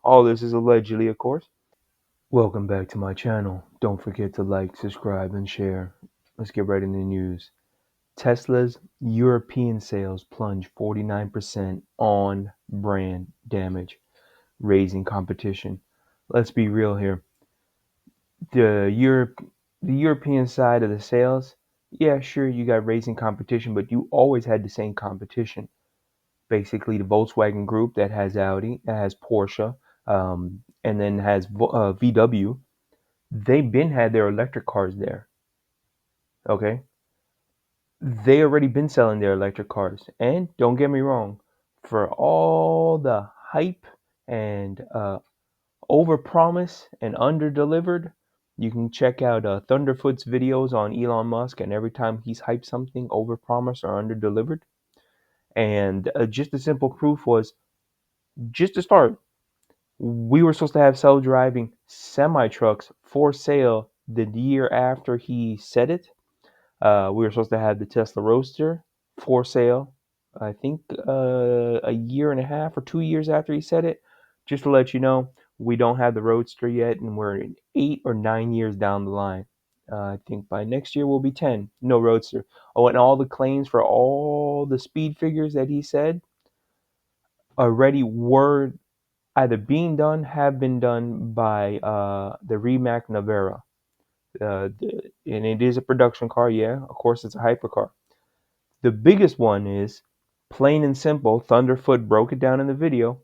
All this is allegedly, of course. Welcome back to my channel. Don't forget to like, subscribe, and share. Let's get right into the news. Tesla's European sales plunge 49% on brand damage, raising competition. Let's be real here. The European side of the sales, yeah, sure, you got raising competition, but you always had the same competition. Basically, the Volkswagen Group that has Audi, that has Porsche, and then has VW. They've been had their electric cars there. Okay, they already been selling their electric cars, and don't get me wrong, for all the hype and over promise and under delivered, you can check out Thunderfoot's videos on Elon Musk, and every time he's hyped something, over promise or under delivered. And just a simple proof was just to start. We were supposed to have self-driving semi trucks for sale the year after he said it. We were supposed to have the Tesla Roadster for sale, I think a year and a half or 2 years after he said it. Just to let you know, we don't have the Roadster yet, and we're 8 or 9 years down the line. I think by next year we'll be 10. No Roadster. Oh, and all the claims for all the speed figures that he said already were either being done, have been done by the Rimac Navara. And it is a production car, yeah. Of course, it's a hypercar. The biggest one is plain and simple. Thunderfoot broke it down in the video.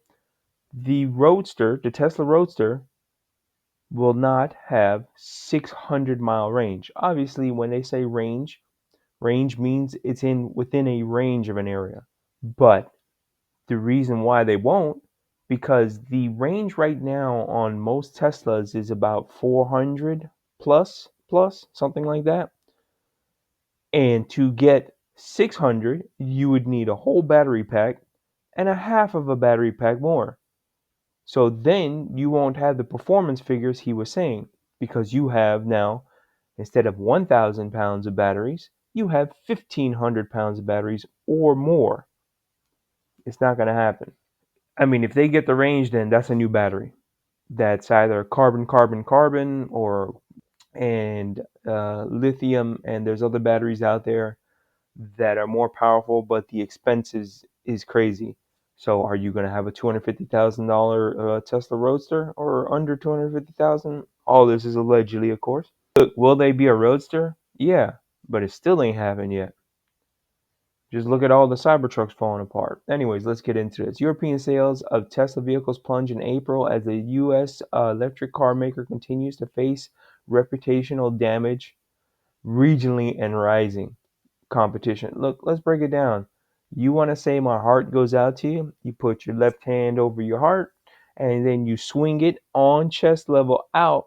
The Roadster, the Tesla Roadster, will not have 600-mile range. Obviously, when they say range, range means it's in within a range of an area. But the reason why they won't, because the range right now on most Teslas is about 400 plus something like that. And to get 600, you would need a whole battery pack and a half of a battery pack more. So then you won't have the performance figures he was saying, because you have now, instead of 1,000 pounds of batteries, you have 1,500 pounds of batteries or more. It's not going to happen. I mean, if they get the range, then that's a new battery. That's either carbon, or and lithium, and there's other batteries out there that are more powerful, but the expense is crazy. So, are you going to have a $250,000 Tesla Roadster or under 250,000? All this is allegedly, of course. Look, will they be a Roadster? Yeah, but it still ain't happened yet. Just look at all the Cybertrucks falling apart. Anyways, let's get into this. European sales of Tesla vehicles plunge in April as the U.S. Electric car maker continues to face reputational damage regionally and rising competition. Look, let's break it down. You want to say my heart goes out to you? You put your left hand over your heart and then you swing it on chest level out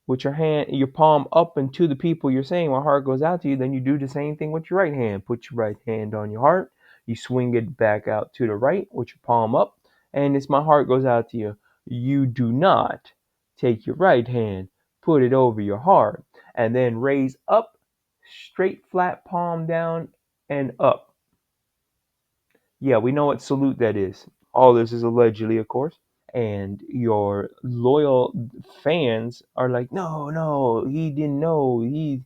with your palm up and to the people you're saying my heart goes out to you. Then you do the same thing with your right hand. Put your right hand on your heart. You swing it back out to the right with your palm up, and it's my heart goes out to you. You do not take your right hand, put it over your heart, and then raise up, straight flat palm down and up. Yeah, we know what salute that is. All this is allegedly, of course. And your loyal fans are like, no, he didn't know. He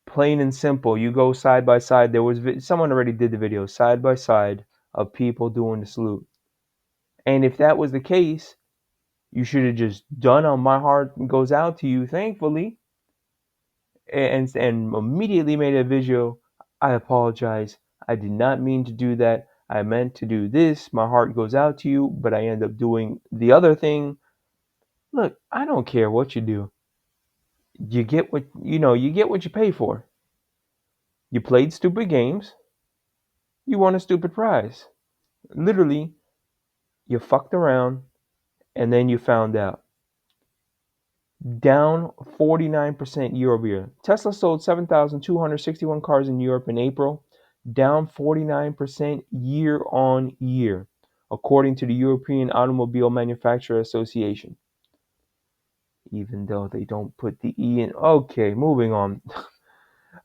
plain and simple. You go side by side. There was someone already did the video side by side of people doing the salute. And if that was the case, you should have just done on my heart goes out to you, thankfully, and immediately made a video. I apologize. I did not mean to do that. I meant to do this. My heart goes out to you, but I end up doing the other thing. Look, I don't care what you do. You get what you get what you pay for. You played stupid games, you won a stupid prize. Literally, you fucked around and then you found out. Down 49% year over year. Tesla sold 7,261 cars in Europe in April, down 49% year on year, according to the European Automobile Manufacturer Association. Even though they don't put the E in. Okay, moving on.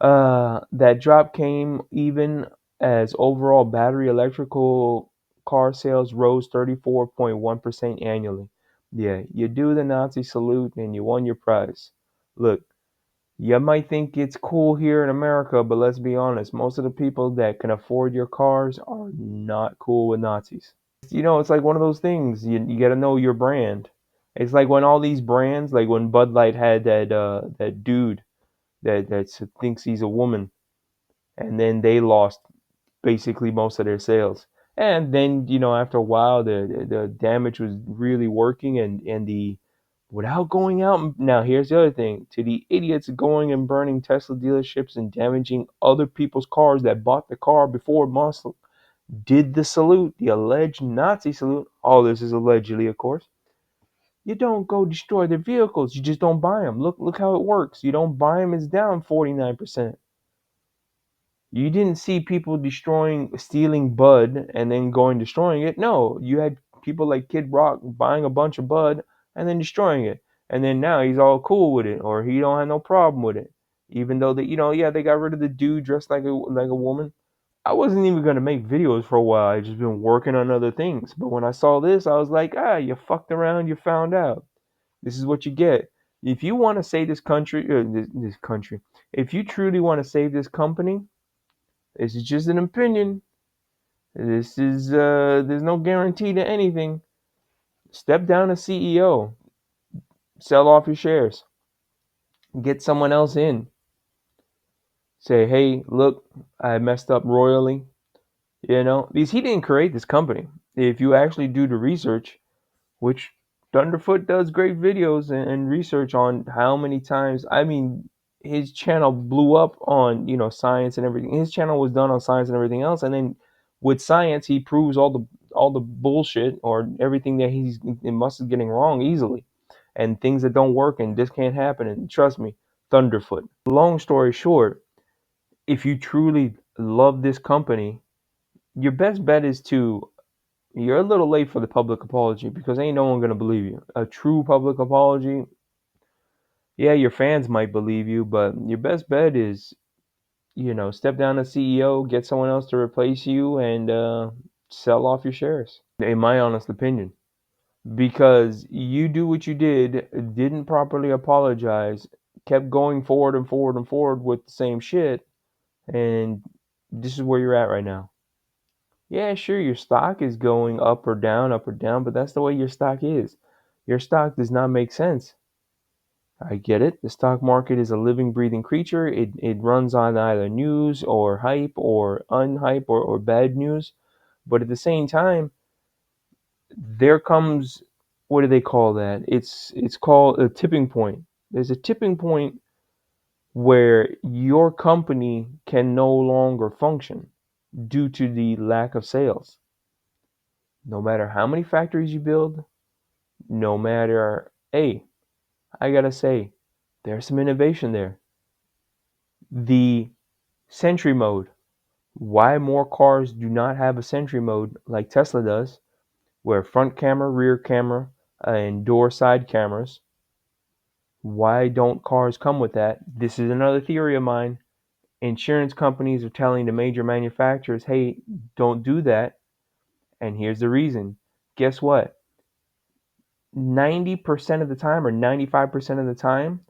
That drop came even as overall battery electrical car sales rose 34.1% annually. Yeah, you do the Nazi salute and you won your prize. Look, you might think it's cool here in America, but let's be honest, most of the people that can afford your cars are not cool with Nazis. It's like one of those things. You got to know your brand. It's like when all these brands, like when Bud Light had that dude that thinks he's a woman, and then they lost basically most of their sales. And then after a while, the damage was really working, and the without going out. Now here's the other thing: to the idiots going and burning Tesla dealerships and damaging other people's cars that bought the car before Musk did the salute, the alleged Nazi salute. All this is allegedly, of course. You don't go destroy their vehicles. You just don't buy them. Look how it works. You don't buy them, it's down 49%. You didn't see people stealing Bud and then going destroying it. No, you had people like Kid Rock buying a bunch of Bud and then destroying it. And then now he's all cool with it, or he don't have no problem with it. Even though yeah, they got rid of the dude dressed like a woman. I wasn't even gonna make videos for a while. I just been working on other things. But when I saw this, I was like, you fucked around, you found out. This is what you get. If you want to save this country, this country, if you truly want to save this company, this is just an opinion. This is there's no guarantee to anything. Step down as CEO, sell off your shares, get someone else in. Say, hey, look, I messed up royally. Because he didn't create this company. If you actually do the research, which Thunderfoot does great videos and research on how many times. I mean, his channel blew up on science and everything. His channel was done on science and everything else, and then with science, he proves all the bullshit or everything that he's must is getting wrong easily, and things that don't work and this can't happen. And trust me, Thunderfoot. Long story short, if you truly love this company, your best bet is to you're a little late for the public apology because ain't no one gonna believe you. A true public apology, yeah, your fans might believe you, but your best bet is, step down as CEO, get someone else to replace you, and sell off your shares. In my honest opinion, because you do what you didn't properly apologize, kept going forward and forward and forward with the same shit, and this is where you're at right now. Yeah, sure, your stock is going up or down, but that's the way your stock is. Your stock does not make sense. I get it. The stock market is a living, breathing creature. It runs on either news or hype or unhype or bad news. But at the same time, there comes, what do they call that? It's called a tipping point. There's a tipping point where your company can no longer function due to the lack of sales. No matter how many factories you build, no matter, hey, I gotta say, there's some innovation there. The Sentry mode. Why more cars do not have a Sentry mode like Tesla does, where front camera, rear camera, and door side cameras. Why don't cars come with that? This is another theory of mine. Insurance companies are telling the major manufacturers, hey, don't do that. And here's the reason. Guess what? 90% of the time or 95% of the time,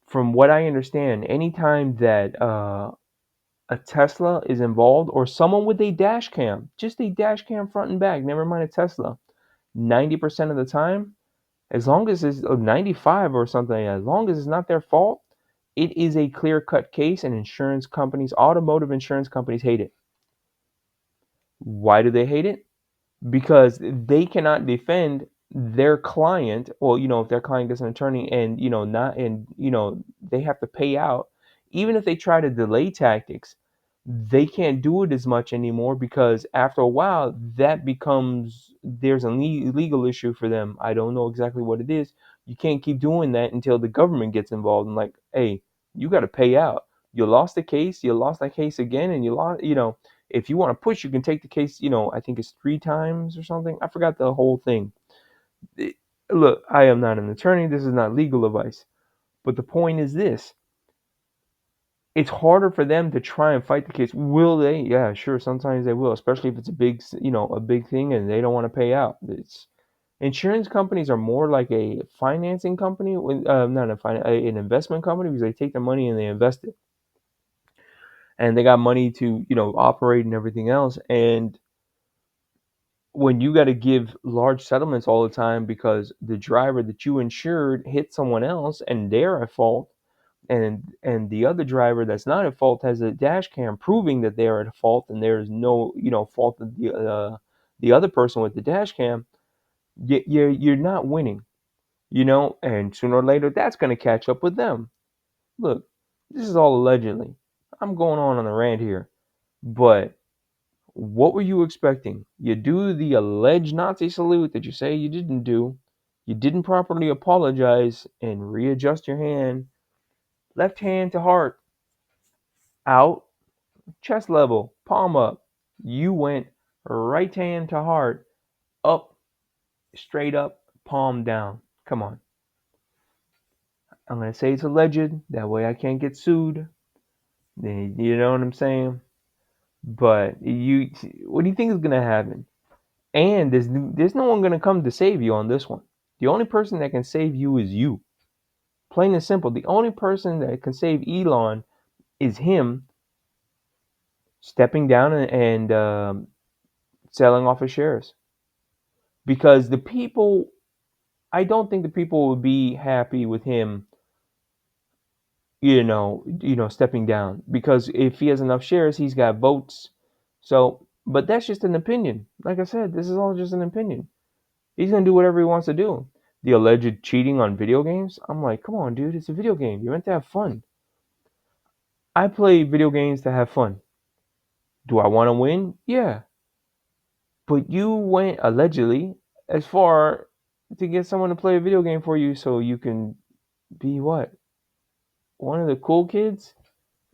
from what I understand, anytime that a Tesla is involved or someone with a dash cam, just a dash cam front and back, never mind a Tesla, 90% of the time, as long as it's 95 or something, as long as it's not their fault, it is a clear cut case, and automotive insurance companies hate it. Why do they hate it? Because they cannot defend their client. Well, if their client gets an attorney and not and they have to pay out, even if they try to delay tactics, they can't do it as much anymore because after a while that becomes there's a legal issue for them. I don't know exactly what it is. You can't keep doing that until the government gets involved and like, hey, you got to pay out. You lost the case, you lost that case again, and you lost, if you want to push, you can take the case, I think it's 3 times or something. I forgot the whole thing. Look, I am not an attorney. This is not legal advice. But the point is this. It's harder for them to try and fight the case. Will they? Yeah, sure. Sometimes they will, especially if it's a big thing and they don't want to pay out. Insurance companies are more like a financing company, not an investment company, because they take the money and they invest it, and they got money to operate and everything else. And when you got to give large settlements all the time because the driver that you insured hit someone else and they're at fault, and the other driver that's not at fault has a dash cam proving that they're at fault, and there's no fault of the other person with the dash cam, you're not winning, and sooner or later that's going to catch up with them. Look, this is all allegedly. I'm going on a rant here, but what were you expecting? You do the alleged Nazi salute that you say you didn't do. You didn't properly apologize and readjust your hand. Left hand to heart, out, chest level, palm up. You went right hand to heart, up, straight up, palm down. Come on. I'm going to say it's alleged. That way I can't get sued. You know what I'm saying? But what do you think is going to happen? And there's no one going to come to save you on this one. The only person that can save you is you. Plain and simple. The only person that can save Elon is him stepping down and selling off his shares. Because I don't think the people would be happy with him, stepping down. Because if he has enough shares, he's got votes. So, but that's just an opinion. Like I said, this is all just an opinion. He's gonna do whatever he wants to do. The alleged cheating on video games. I'm like, come on, dude, it's a video game. You're meant to have fun. I play video games to have fun. Do I want to win? Yeah. But you went allegedly as far to get someone to play a video game for you so you can be what? One of the cool kids?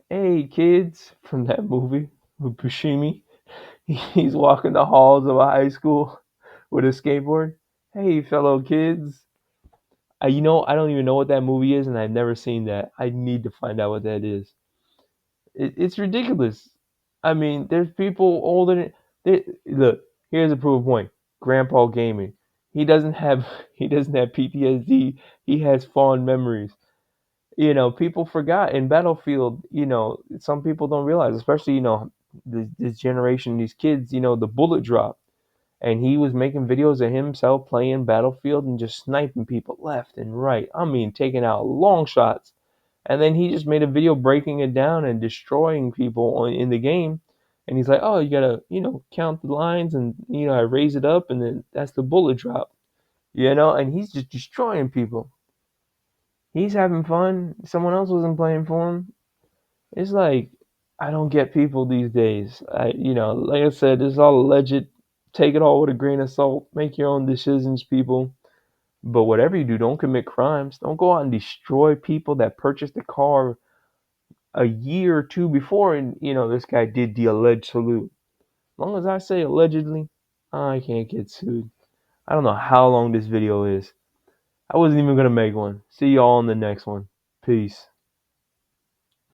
Hey, kids, from that movie with Bushimi. He's walking the halls of a high school with a skateboard. Hey, fellow kids. I don't even know what that movie is, and I've never seen that. I need to find out what that is. It's ridiculous. I mean, there's people older than. Look, here's a proof point. Grandpa gaming. He doesn't have he doesn't have PTSD. He has fond memories. People forgot in Battlefield. Some people don't realize, especially this generation, these kids. The bullet drop, and he was making videos of himself playing Battlefield and just sniping people left and right. I mean, taking out long shots. And then he just made a video breaking it down and destroying people in the game. And he's like, oh, you gotta, count the lines, and I raise it up, and then that's the bullet drop. And he's just destroying people. He's having fun. Someone else wasn't playing for him. It's like, I don't get people these days. Like I said, this is all alleged. Take it all with a grain of salt. Make your own decisions, people. But whatever you do, don't commit crimes. Don't go out and destroy people that purchased a car a year or two before, and this guy did the alleged salute. As long as I say allegedly, I can't get sued. I don't know how long this video is. I wasn't even gonna make one. See y'all in the next one. Peace.